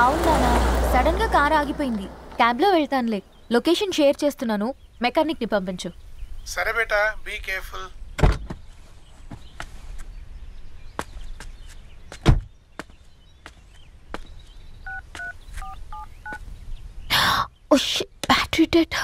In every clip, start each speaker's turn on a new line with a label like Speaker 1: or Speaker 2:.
Speaker 1: అవునా, సడన్ గా కార్ ఆగిపోయింది. క్యాబ్ లో వెళ్తానులే. లొకేషన్ షేర్ చేస్తున్నాను, మెకానిక్ ని పంపించు.
Speaker 2: సరే బేటా, be careful.
Speaker 1: Oh shit, battery dead.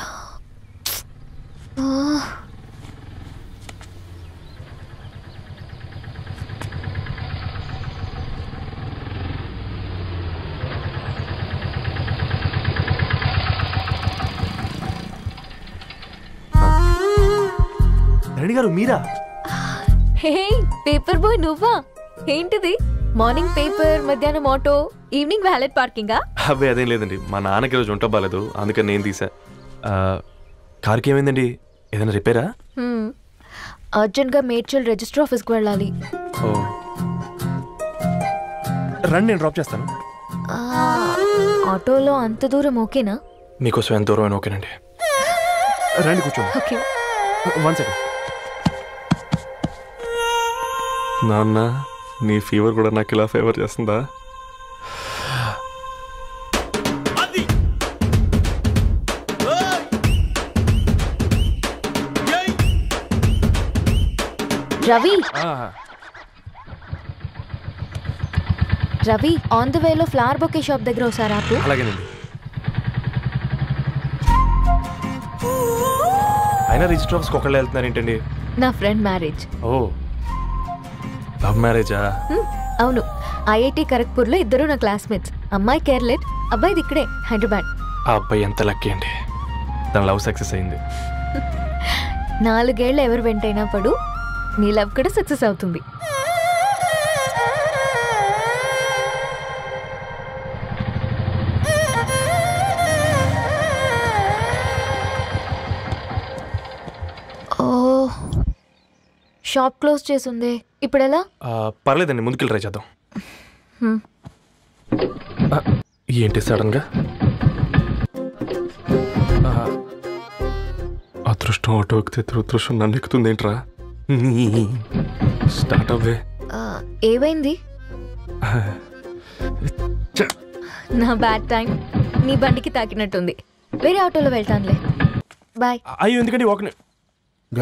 Speaker 3: Reddy గారు మీరా?
Speaker 1: హే పేపర్ బాయ్, నువ్వా? ఏంటిది? మార్నింగ్ పేపర్, మధ్యాహ్నం ఆటో, ఈవినింగ్ వ్యాలెట్ పార్కింగా?
Speaker 3: అబ్బే అదేం లేదండి, మా నాన్నకి రోజు ఉంట బాలేదు, అందుకని నేను తీసా. కార్కి ఏమైందండి? ఏదైనా రిపేరా?
Speaker 1: అర్జెంట్ గా మేడ్చల్ రిజిస్టర్ ఆఫీస్కి వెళ్ళాలి.
Speaker 3: ఓ రండి, నేను డ్రాప్ చేస్తాను.
Speaker 1: ఆటోలో అంత దూరం ఓకేనా?
Speaker 3: మీకోసం ఎంత దూరం అయినా ఓకేనండి. రండి కూర్చోండి.
Speaker 1: ఓకే.
Speaker 3: 1 సెకండ్. నాన్న, నీ ఫీవర్ కూడా నాకు ఇలా ఫేవర్ చేస్తుందా?
Speaker 1: రవి, రవి ఆన్ ద వేలో ఫ్లవర్ బొకే షాప్ దగ్గర ఒకసారి ఆపు.
Speaker 3: అలాగేనండి. అయినా రిజిస్టర్ ఆఫీస్కి ఒకళ్ళు వెళ్తున్నారు ఏంటండి?
Speaker 1: నా ఫ్రెండ్ మ్యారేజ్.
Speaker 3: ఓ, లవ్ మ్యారేజా?
Speaker 1: అవును, ఐఐటి ఖరగ్పూర్ లో ఇద్దరు నా క్లాస్మేట్స్. అమ్మాయి కేర్లెట్, అబ్బాయిది ఇక్కడే హైదరాబాద్.
Speaker 3: ఆ అబ్బాయి ఎంత లక్కీ అండి, తన లవ్ సక్సెస్ అయింది.
Speaker 1: 4 ఏళ్ళు ఎవరు వెంటైనా పడు, నీ లవ్ కూడా సక్సెస్ అవుతుంది. ఓ, షాప్ క్లోజ్ చేసిందే, ఇప్పుడు ఎలా?
Speaker 3: పర్లేదండి, ముందుకెళ్ళి ట్రై చేద్దాం. ఏంటి సడన్ గా? అదృష్టం ఆటో ఎక్కితే దురదృష్టం నన్ను ఎక్కుతుంది ఏంట్రా? స్టార్ట్ అవ్వే.
Speaker 1: ఏమైంది? నా బ్యాడ్ టైం నీ బండికి తాకినట్టుంది. వేరే ఆటోలో వెళ్తానులే, బాయ్.
Speaker 3: అయ్యో ఎందుకండి ఒక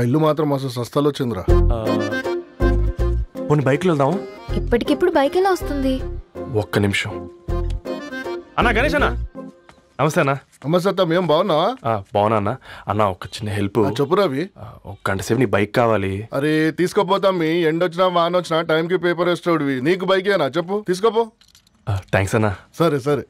Speaker 2: ఇల్లు మాత్రం అసలు సస్తాలో వచ్చిందిరా.
Speaker 3: కొన్ని బైక్లో వెళ్దాం.
Speaker 1: ఇప్పటికిప్పుడు బైక్ ఎలా వస్తుంది?
Speaker 3: ఒక్క నిమిషం. అన్నా గణేష్ అన్నా, నమస్తే అన్న.
Speaker 2: నమస్తే, ఏం బాగున్నావా?
Speaker 3: బాగున్నా అన్న. అన్న ఒక చిన్న హెల్ప్.
Speaker 2: చెప్పు రవి.
Speaker 3: ఒక గంట సేపు నీ బైక్ కావాలి.
Speaker 2: అరే తీసుకోపోతాం, మీ ఎండొచ్చినా వాన వచ్చినా టైంకి పేపర్ వేస్తాడువి. నీకు బైక్ ఏనా? చెప్పు, తీసుకోపో.
Speaker 3: థ్యాంక్స్ అన్న.
Speaker 2: సరే సరే.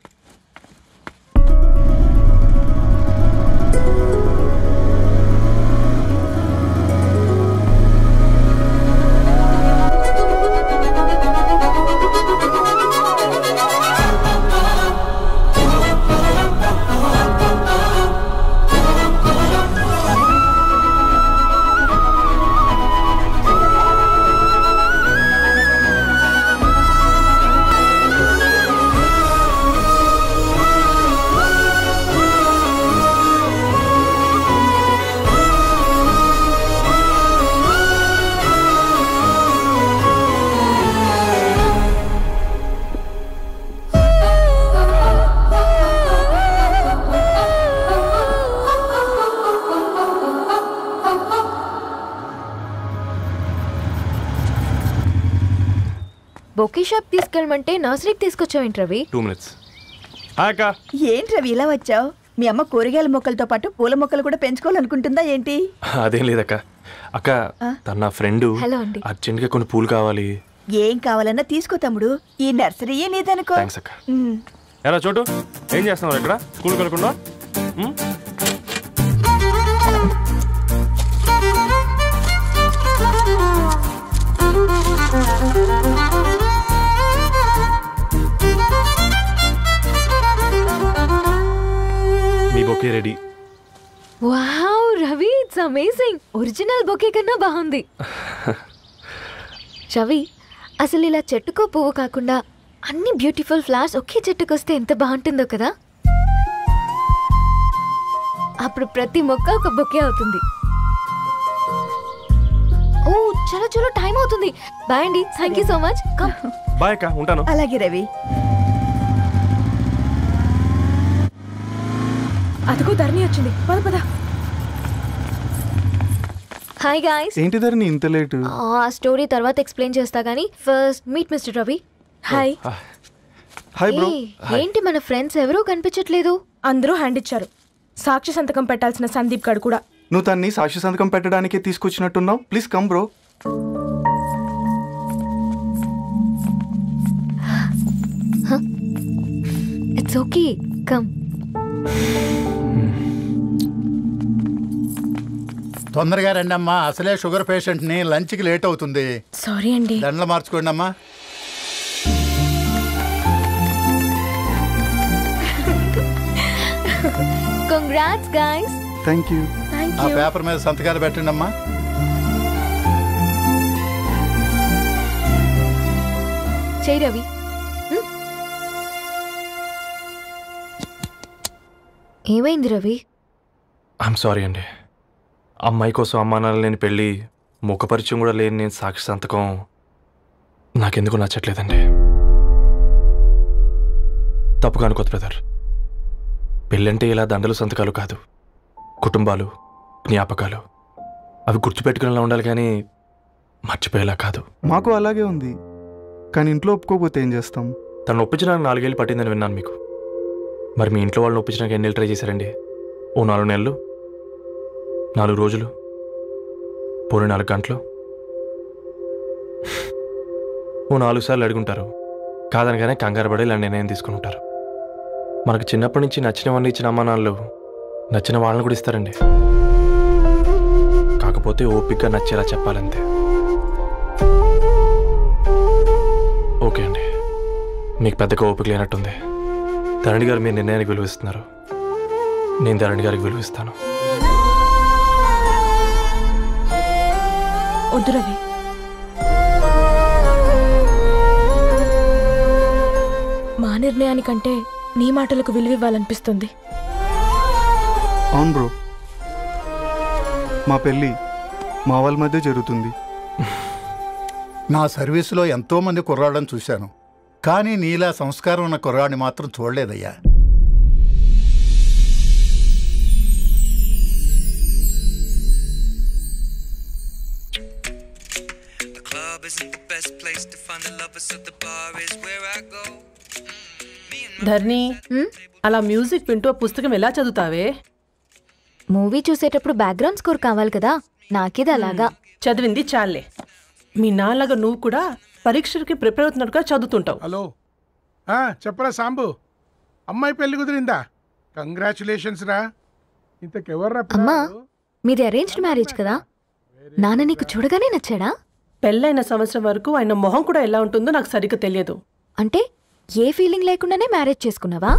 Speaker 1: బొకే షాప్ తీసుకెళ్ళమంటే నర్సరీకి తీసుకొచ్చావేంటి రవి?
Speaker 3: 2 minutes.
Speaker 4: ఏంటి రవి ఇలా వచ్చావు? మీ అమ్మ కూరగాయల మొక్కలతో పాటు పూల మొక్కలు కూడా పెంచుకోవాలనుకుంటుందా ఏంటి?
Speaker 3: అదేం లేదక్క. అక్క, తన నా ఫ్రెండ్.
Speaker 1: హలో అండి.
Speaker 3: అర్జెంట్ గా కొన్ని పూలు కావాలి.
Speaker 4: ఏం కావాలన్నా తీసుకో తమ్ముడు, ఈ నర్సరీయే నీదనుకో.
Speaker 3: థ్యాంక్స్ అక్క. ఎలా చోటు, ఏం చేస్తున్నావు ఇక్కడ? స్కూల్కి వెళ్ళకుండా? మీ bouquet ready.
Speaker 1: Wow Ravi, it's amazing. Original bouquet కన్నా బాగుంది. రవి, అసలు ఇలా చెట్టుకో పువ్వు కాకుండా అన్ని బ్యూటిఫుల్ ఫ్లవర్స్ ఒకే చెట్టుకు వస్తే ఎంత బాగుంటుందో కదా. అప్పుడు ప్రతి మొక్క ఒక బొకే అవుతుంది. ఓ చలో చలో, టైం అవుతుంది. బాయ్ అండి, thank you so much.
Speaker 3: Bye అక్క, ఉంటాను.
Speaker 4: అలాగే రవి.
Speaker 5: అదిగో ధరణి వచ్చింది, పద పద.
Speaker 1: Hi guys.
Speaker 6: ఏంటి ధరణి ఇంత లేటు?
Speaker 1: ఆ స్టోరీ తర్వాత ఎక్స్ప్లెయిన్ చేస్తా గానీ first meet mister Ravi.
Speaker 5: Hi.
Speaker 6: Hi bro.
Speaker 1: ఏంటి మన ఫ్రెండ్స్ ఎవరూ కనిపించట్లేదు?
Speaker 5: అందరూ హ్యాండ్ ఇచ్చారు. సాక్షి సంతకం పెట్టాల్సిన సందీప్ గడు కూడా.
Speaker 6: నువ్వు తన్ని సాక్షి సంతకం పెట్టడానికి తీసుకొచ్చినట్టున్నావు. Please come bro.
Speaker 1: It's okay, come.
Speaker 7: తొందరగా రండి అమ్మా, అసలే షుగర్ పేషెంట్ ని, లంచ్ కి లేట్ అవుతుంది.
Speaker 5: సారీ అండి.
Speaker 7: దండలు మార్చుకోండి అమ్మా.
Speaker 1: Congrats guys.
Speaker 6: Thank you.
Speaker 7: ఆ పేపర్ మీద సంతకాలు పెట్టండి అమ్మా.
Speaker 1: చెయ్ రవి. ఏమైంది రవి?
Speaker 3: ఐఎమ్ సారీ అండి. అమ్మాయి కోసం అమ్మానాలు లేని పెళ్ళి, ముఖపరిచయం కూడా లేని నేను సాక్షి సంతకం నాకెందుకు నచ్చట్లేదండి. తప్పుగా అనుకోదు బ్రదర్. పెళ్ళంటే ఇలా దండలు సంతకాలు కాదు, కుటుంబాలు, జ్ఞాపకాలు. అవి గుర్తుపెట్టుకునేలా ఉండాలి కానీ మర్చిపోయేలా కాదు.
Speaker 6: మాకు అలాగే ఉంది, కానీ ఇంట్లో ఒప్పుకోకపోతే ఏం చేస్తాం?
Speaker 3: తను ఒప్పించడానికి 4 ఏళ్ళు పట్టిందని విన్నాను మీకు. మరి మీ ఇంట్లో వాళ్ళని ఒప్పించడానికి ఎన్ని ఏళ్ళు ట్రై చేశారండి? ఓ 4 నెలలు, 4 రోజులు, పోనీ 4 గంటలు, ఓ 4 సార్లు అడుగుంటారు. కాదనగానే కంగారు పడి ఇలా నిర్ణయం తీసుకుని ఉంటారు. మనకు చిన్నప్పటి నుంచి నచ్చినవన్నీ ఇచ్చిన అమ్మా నాన్నలు నచ్చిన వాళ్ళని కూడా ఇస్తారండి. కాకపోతే ఓపికగా నచ్చేలా చెప్పాలంతే. ఓకే అండి, మీకు పెద్దగా ఓపిక లేనట్టుంది. ధరణి గారు మీ నిర్ణయానికి విలువిస్తున్నారు, నేను ధరణి గారికి విలువిస్తాను.
Speaker 5: వద్దు రవి. మా నిర్ణయానికంటే నీ మాటలకు విలువివ్వాలనిపిస్తుంది.
Speaker 6: అవును బ్రో, మా పెళ్ళి మా వాళ్ళ మధ్య జరుగుతుంది.
Speaker 7: నా సర్వీసులో ఎంతో మంది కుర్రాళ్ళని చూశాను, కానీ నీలా సంస్కారం ఉన్న కుర్రాడిని మాత్రం చూడలేదయ్యా.
Speaker 8: ధర్ని, అలా మ్యూజిక్ వింటూ పుస్తకం ఎలా చదువుతావే?
Speaker 1: మూవీ చూసేటప్పుడు బ్యాక్గ్రౌండ్ స్కోర్ కావాలి కదా, నాకేది అలాగా.
Speaker 8: చదివింది చాలే. మీ నాన్నగా నువ్వు కూడా పరీక్షలకి ప్రిపేర్ అవుతున్నట్టుగా చదువుతుంటావు.
Speaker 9: హలో, చెప్పరా సాంబు, అమ్మాయి పెళ్లి కుదిరిందా? కంగ్రాచులేషన్స్ రా. ఇంతకెవర్రా?
Speaker 1: అమ్మా, మీది అరేంజ్డ్ మ్యారేజ్ కదా, నాన్న నీకు చూడగానే నచ్చాడా?
Speaker 8: పెళ్ళైన సంవత్సరం వరకు ఆయన మొహం కూడా ఎలా ఉంటుందో నాకు సరిగ్గా తెలియదు.
Speaker 1: అంటే ఏ ఫీలింగ్ లేకుండానే మ్యారేజ్ చేసుకున్నావా?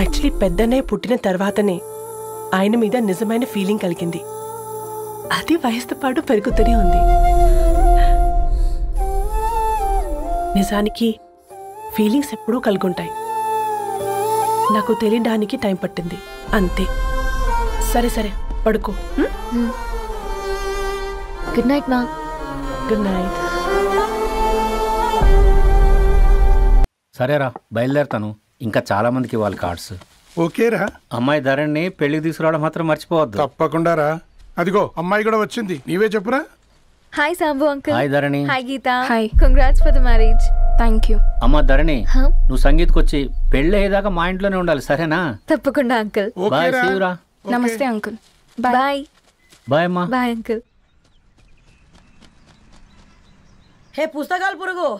Speaker 8: యాక్చువల్లీ పెద్దనే పుట్టిన తర్వాతనే ఆయన మీద నిజమైన ఫీలింగ్ కలిగింది. అది వయసుతో పాటు పెరుగుతూనే ఉంది. నిజానికి ఫీలింగ్స్ ఎప్పుడూ కలుగుంటాయి, నాకు తెలియడానికి టైం పట్టింది అంతే. సరే సరే, పడుకో.
Speaker 1: గుడ్ నైట్ మా.
Speaker 8: Good night.
Speaker 10: సరేరా, బయలుదేరుతాను. ఇంకా చాలా మందికి ఇవ్వాలి కార్డ్స్.
Speaker 9: ఓకేరా.
Speaker 10: అమ్మాయి ధరణి పెళ్లికి తీసుకురావడం మాత్రం మర్చిపోవద్దు.
Speaker 9: తప్పకుండా రా. అదిగో అమ్మాయి కూడా వచ్చింది, నీవే చెప్పురా.
Speaker 1: Hi Sambu uncle.
Speaker 10: Hi Dharani.
Speaker 1: Hi Geetha.
Speaker 5: Hi.
Speaker 1: Congrats for the marriage.
Speaker 5: Thank you.
Speaker 10: అమ్మ ధరణి, నువ్వు సంగీత్కి వచ్చి పెళ్లి అయ్యేదాకా మా ఇంట్లోనే ఉండాలి, సరేనా?
Speaker 1: తప్పకుండా అంకుల్.
Speaker 10: బాయ్. సీవురా.
Speaker 5: నమస్తే అంకుల్.
Speaker 1: బాయ్.
Speaker 10: బాయ్ అమ్మా.
Speaker 1: Bye uncle.
Speaker 11: హే పుస్తకాలు పురుగు,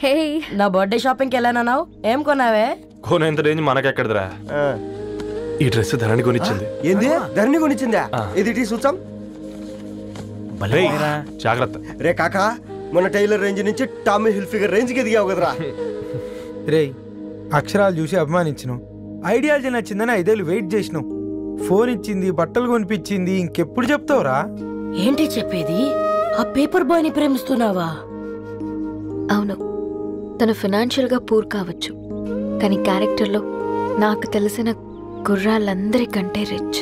Speaker 1: హే,
Speaker 11: నా బర్త్డే షాపింగ్కి వెళ్ళానన్నావు, ఏం కొన్నావే?
Speaker 3: కోనేంత రేంజ్ మనకెక్కడదిరా. ఈ డ్రెస్ ధరణి కొనిచ్చింది.
Speaker 12: ఏంది? ధరణి కొనిచ్చిందా? ఇది టీ చూసాం.
Speaker 3: జాగ్రత్త
Speaker 12: రే కాకా, మన టైలర్ రేంజ్ నుంచి టామీ హిల్ఫిగర్ రేంజ్కి ఎదిగావు కదరా.
Speaker 13: రే, అక్షరాలు చూసి అభిమానించను, ఐడియాలజీ నచ్చిందని 5 ఏళ్ళు వెయిట్ చేసినావు. ఫోన్ ఇచ్చింది, బట్టలు కొనిపించింది, ఇంకెప్పుడు చెప్తావురా?
Speaker 11: ఏంటి చెప్పేది? ఆ పేపర్ బాయ్ ని ప్రేమిస్తున్నావా?
Speaker 1: అవును, తను ఫైనాన్షియల్గా పూర్ కావచ్చు, కానీ క్యారెక్టర్లో నాకు తెలిసిన గుర్రాలందరికంటే రిచ్.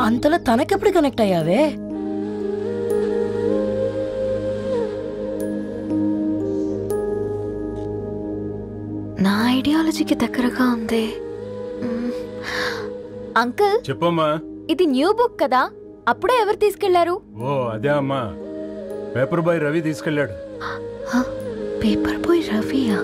Speaker 11: అంతలో తనకెప్పుడు కనెక్ట్ అయ్యావే?
Speaker 1: నా ఐడియాలజీకి దగ్గరగా ఉంది. అంకుల్
Speaker 14: చెప్పమ్మా.
Speaker 1: ఇది న్యూ బుక్ కదా, అప్పుడే ఎవరు తీసుకెళ్లారు?
Speaker 14: ఓ అదే అమ్మా, పేపర్ బాయ్ రవి తీసుకెళ్ళాడు.
Speaker 1: పేపర్ బాయ్ రవియా?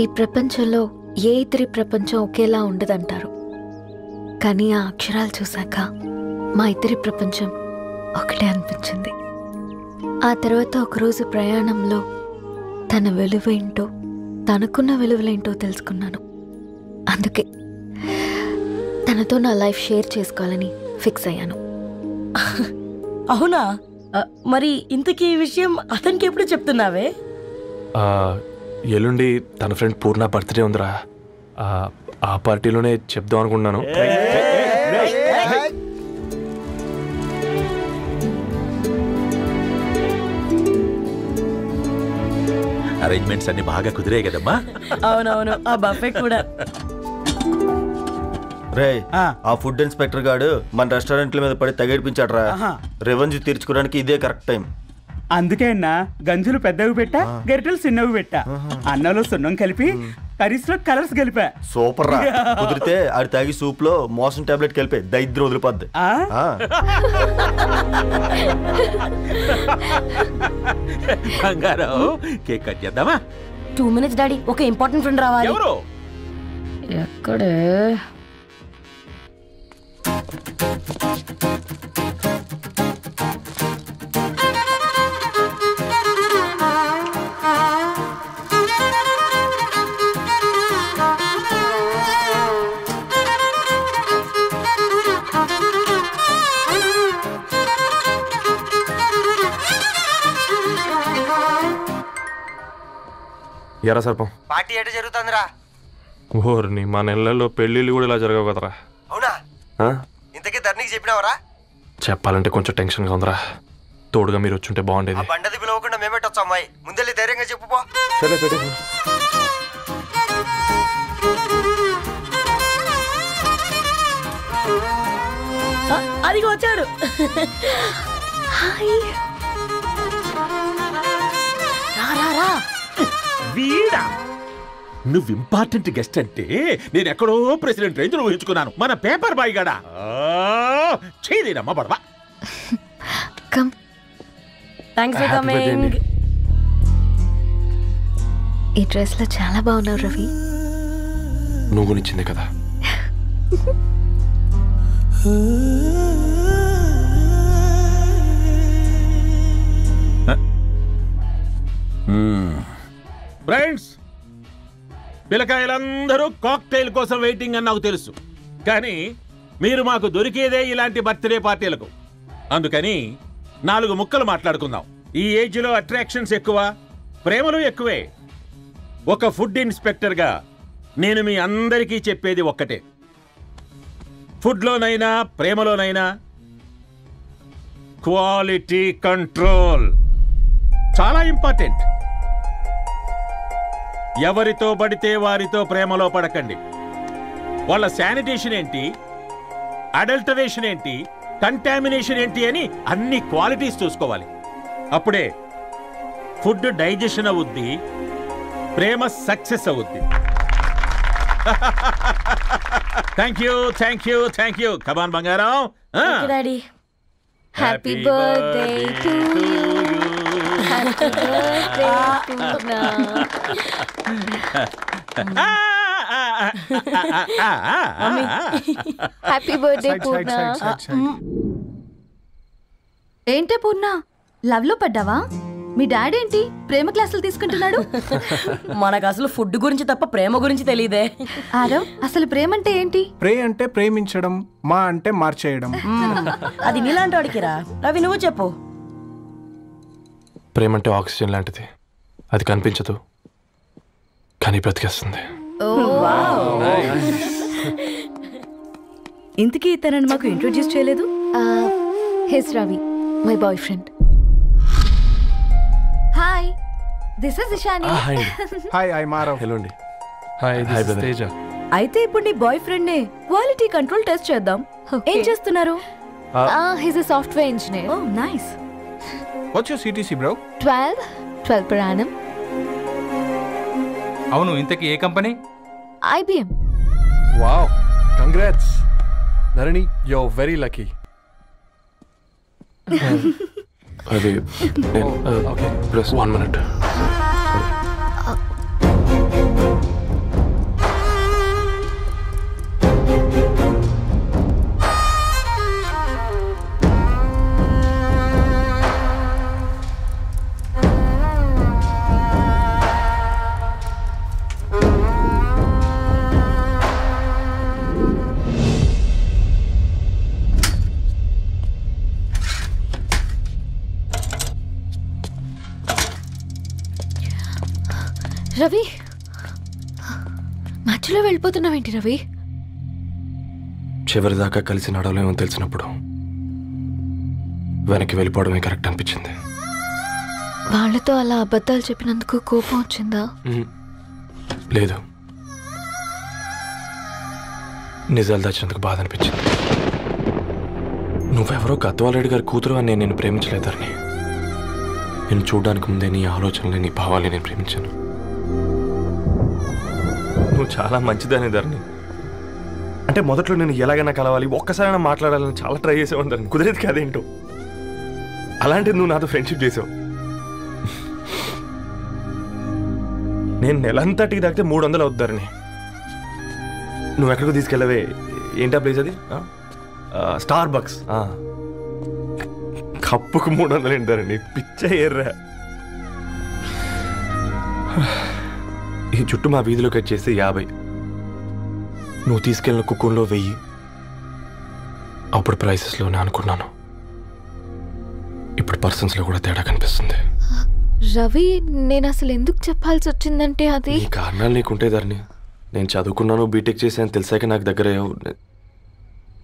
Speaker 1: ఈ ప్రపంచంలో ఏ ఇద్దరి ప్రపంచం ఒకేలా ఉండదంటారు, కానీ ఆ అక్షరాలు చూశాక మా ఇద్దరి ప్రపంచం ఒకటే అనిపించింది. ఆ తర్వాత ఒకరోజు ప్రయాణంలో తన విలువేంటో, తనకున్న విలువలేంటో తెలుసుకున్నాను. అందుకే తనతో నా లైఫ్ షేర్ చేసుకోవాలని ఫిక్స్ అయ్యాను.
Speaker 11: అవునా? మరి ఇంతకీ ఈ విషయం అతనికి ఎప్పుడు చెప్తున్నావే?
Speaker 3: ఎల్లుండి తన ఫ్రెండ్ పూర్ణ బర్త్డే ఉందిరా, ఆ పార్టీలోనే చెప్దాం అనుకున్నాను.
Speaker 15: అరేంజ్మెంట్స్ అన్ని బాగా కుదిరాయి కదమ్మా?
Speaker 11: అవునవును, ఆ బఫే కూడా.
Speaker 12: రే, ఆ ఫుడ్ ఇన్స్పెక్టర్ గాడు మన రెస్టారెంట్ల మీద పడి తగేడిపించాడు రా. రెవెన్యూ తీర్చుకోవడానికి ఇదే కరెక్ట్ టైం.
Speaker 16: అందుకే అన్న గంజులు పెద్దవి పెట్టా, గరిటెలు చిన్నవి పెట్టా, అన్నంలో సున్నం కలిపి కర్రీస్ లో కలర్స్ కలిపా.
Speaker 12: సూపర్ రా. కుదిరితే ఆడి తాగి సూప్ లో మోషన్ టాబ్లెట్ కలిపే దైద్రం వదిలిపోద్ది.
Speaker 15: బంగారం, కేక్ కట్ చేద్దామా?
Speaker 11: 2 minutes డాడీ, ఒక ఇంపార్టెంట్ ఫ్రెండ్ రావాలి.
Speaker 15: ఎవరు?
Speaker 11: ఎక్కడే?
Speaker 3: ఎరా సర్పం,
Speaker 12: పార్టీ ఎట జరుగుతుందిరా?
Speaker 3: ఓర్ని మా నెలల్లో పెళ్ళిళ్ళు కూడా ఇలా జరగవు కదరా.
Speaker 12: అవునా? ఇంతకీ ధరణికి చెప్పినావరా?
Speaker 3: చెప్పాలంటే కొంచెం టెన్షన్గా ఉందిరా. తోడుగా మీరు వచ్చుంటే బాగుండేది.
Speaker 12: బండది పిలవకుండా మేమేటొచ్చు అమ్మాయి, ముందెళ్ళి ధైర్యంగా చెప్పుపో.
Speaker 3: సరే సరే.
Speaker 11: అదిగో వచ్చాడు.
Speaker 15: వీడా? నువ్వు ఇంపార్టెంట్ గెస్ట్ అంటే నేను ఎక్కడో ప్రెసిడెంట్ రేంజ్ ఊహించుకున్నాను. మన పేపర్ బాయ్ గడా చేయలేనమ్మా బడవా.
Speaker 11: Thanks for coming.
Speaker 1: ఈ డ్రెస్ లో చాలా బాగున్నావు రవి.
Speaker 3: నువ్వు గురించిందే కదా.
Speaker 15: ఫ్రెండ్స్, పిల్లకాయలందరూ కాక్టైల్ కోసం వెయిటింగ్ అని నాకు తెలుసు, కానీ మీరు మాకు దొరికేదే ఇలాంటి బర్త్డే పార్టీలకు. అందుకని 4 ముక్కలు మాట్లాడుకుందాం. ఈ ఏజ్ లో అట్రాక్షన్స్ ఎక్కువ, ప్రేమలు ఎక్కువే. ఒక ఫుడ్ ఇన్స్పెక్టర్గా నేను మీ అందరికీ చెప్పేది ఒక్కటే, ఫుడ్లోనైనా ప్రేమలోనైనా క్వాలిటీ కంట్రోల్ చాలా ఇంపార్టెంట్. ఎవరితో పడితే వారితో ప్రేమలో పడకండి. వాళ్ళ శానిటేషన్ ఏంటి, అడల్టరేషన్ ఏంటి, కంటామినేషన్ ఏంటి అని అన్ని క్వాలిటీస్ చూసుకోవాలి. అప్పుడే ఫుడ్ డైజెషన్ అవుద్ది, ప్రేమ సక్సెస్ అవుద్ది. Thank you, thank you, thank you. Come on బంగారం.
Speaker 11: Daddy,
Speaker 1: happy birthday to you. Happy birthday Poorna. Happy birthday Poorna.
Speaker 17: ఏంటే పూర్ణ, లవ్ లో పడ్డావా? మీ డాడీ ఏంటి ప్రేమ క్లాసులు తీసుకుంటున్నాడు?
Speaker 11: మనకు అసలు ఫుడ్ గురించి తప్ప ప్రేమ గురించి తెలియదే.
Speaker 17: ఆరవ్, అసలు ప్రేమ అంటే ఏంటి?
Speaker 6: ప్రే అంటే ప్రేమించడం, మా అంటే మార్చేయడం.
Speaker 11: అది నీలాంటి వాడికిరా. రవి, నువ్వు చెప్పు.
Speaker 3: ప్రేమ అంటే ఆక్సిజన్ లాంటిది. అది కనిపించదు కానీ బ్రతికేస్తుంది.
Speaker 17: ఇంతకీ తనని మాకు ఇంట్రొడ్యూస్ చేయలేదు.
Speaker 1: He's Ravi, my boyfriend.
Speaker 17: Hi, this is Ishani.
Speaker 6: Hi, I Maarav.
Speaker 3: Hello అండి.
Speaker 13: Hi,
Speaker 3: hi
Speaker 13: this is
Speaker 3: brother.
Speaker 13: Teja.
Speaker 17: అయితే ఇప్పుడు నీ బాయ్ ఫ్రెండ్ నే క్వాలిటీ కంట్రోల్ టెస్ట్ చేద్దాం. ఏం చేస్తున్నారు?
Speaker 1: He's a software engineer.
Speaker 17: Oh nice.
Speaker 18: What's your CTC bro?
Speaker 1: 12 per annum.
Speaker 18: అవును, ఇంతకీ ఏ కంపెనీ?
Speaker 1: IBM.
Speaker 3: Wow, congrats Dharani, you are very lucky. అది ఓకే, ప్లస్ 1 minute.
Speaker 1: రవి, మధ్యలో వెళ్ళిపోతున్నావేంటి రవి?
Speaker 3: చివరిదాకా కలిసి నడవలేమో తెలిసినప్పుడు వెనక్కి వెళ్ళిపోవడమే కరెక్ట్ అనిపించింది.
Speaker 1: వాళ్ళతో అలా అబద్ధాలు చెప్పినందుకు కోపం వచ్చిందా?
Speaker 3: లేదు, నిజాలు దాచినందుకు బాధ అనిపించింది. నువ్వెవరో గద్వాలరెడ్డి గారి కూతురు అని నేను ప్రేమించలేదని. నేను చూడడానికి ముందే నీ ఆలోచనలు, నీ భావాలు నేను ప్రేమించాను. నువ్వు చాలా మంచిదనే ధరణి. అంటే మొదట్లో నేను ఎలాగైనా కలవాలి, ఒక్కసారైనా మాట్లాడాలని చాలా ట్రై చేసేవాడిని ధరణి. కుదిరేది కాదేంటో. అలాంటిది నువ్వు నాతో ఫ్రెండ్షిప్ చేసావు. నేను నెలంతటికి తాకితే 300 అవుతుంది ధరణి. నువ్వు ఎక్కడికో తీసుకెళ్ళవే, ఏంటా ప్లేస్ అది? Star bucks. కప్పుకు 300 ఏంటి ధరణి, పిచ్చ ఎర్రా. ఈ చుట్టూ మా వీధిలో కట్ చేస్తే 50. నువ్వు తీసుకెళ్ళిన కుక్కర్లో 1000. అప్పుడు ప్రైసెస్లోనే అనుకున్నాను, ఇప్పుడు పర్సన్స్లో కూడా తేడా కనిపిస్తుంది.
Speaker 1: రవి, నేను అసలు ఎందుకు చెప్పాల్సి వచ్చిందంటే అది
Speaker 3: ఈ కారణాలు నీకుంటే ధరణి. నేను చదువుకున్నాను, బీటెక్ చేశాను తెలిసాక నాకు దగ్గర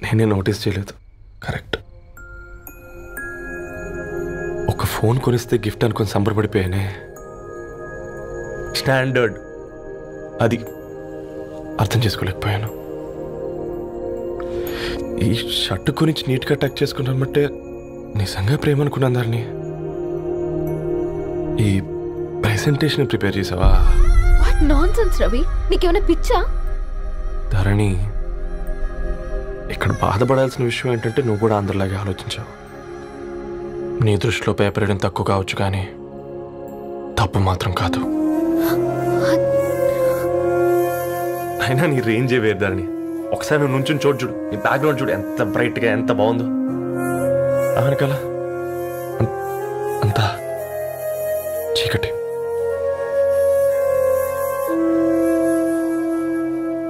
Speaker 3: నేనే నోటీస్ చేయలేదు. కరెక్ట్. ఒక ఫోన్ కొనిస్తే గిఫ్ట్ అనుకొని సంబరపడిపోయానే. స్టాండర్డ్ అది అర్థం చేసుకోలేకపోయాను. ఈ షర్టు గురించి నీట్గా టచ్ చేసుకున్నామంటే నిజంగా ప్రేమ అనుకున్నాను దాన్ని. ఈ ప్రెజెంటేషన్ ప్రిపేర్ చేసావా?
Speaker 1: వాట్ నాన్సెన్స్ రవి, నీకేమైనా పిచ్చా?
Speaker 3: ధరణి, ఇక్కడ బాధపడాల్సిన విషయం ఏంటంటే నువ్వు కూడా అందరిలాగే ఆలోచించావు. నీ దృష్టిలో పేపర్ వేయడం తక్కువ కావచ్చు, కానీ తప్పు మాత్రం కాదు. అయినా నీ రేంజే వేరు ధరణి. ఒకసారి నువ్వు నుంచుని చూడు, నీ బ్యాక్గ్రౌండ్ చూడు, ఎంత బ్రైట్గా ఎంత బాగుందో. వెనకాల అంతా చీకటి.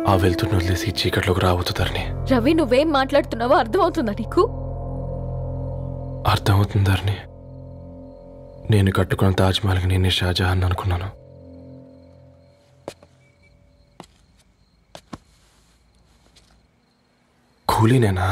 Speaker 3: ఆ వెళ్తున్న వదిలేసి చీకట్లోకి రాబోతుందని.
Speaker 1: రవి, నువ్వేం మాట్లాడుతున్నావో అర్థమవుతుందా నీకు?
Speaker 3: అర్థమవుతుందని. నేను కట్టుకున్న తాజ్మహల్కి నేనే షాజహాన్ అనుకున్నాను. కూలీనేనా?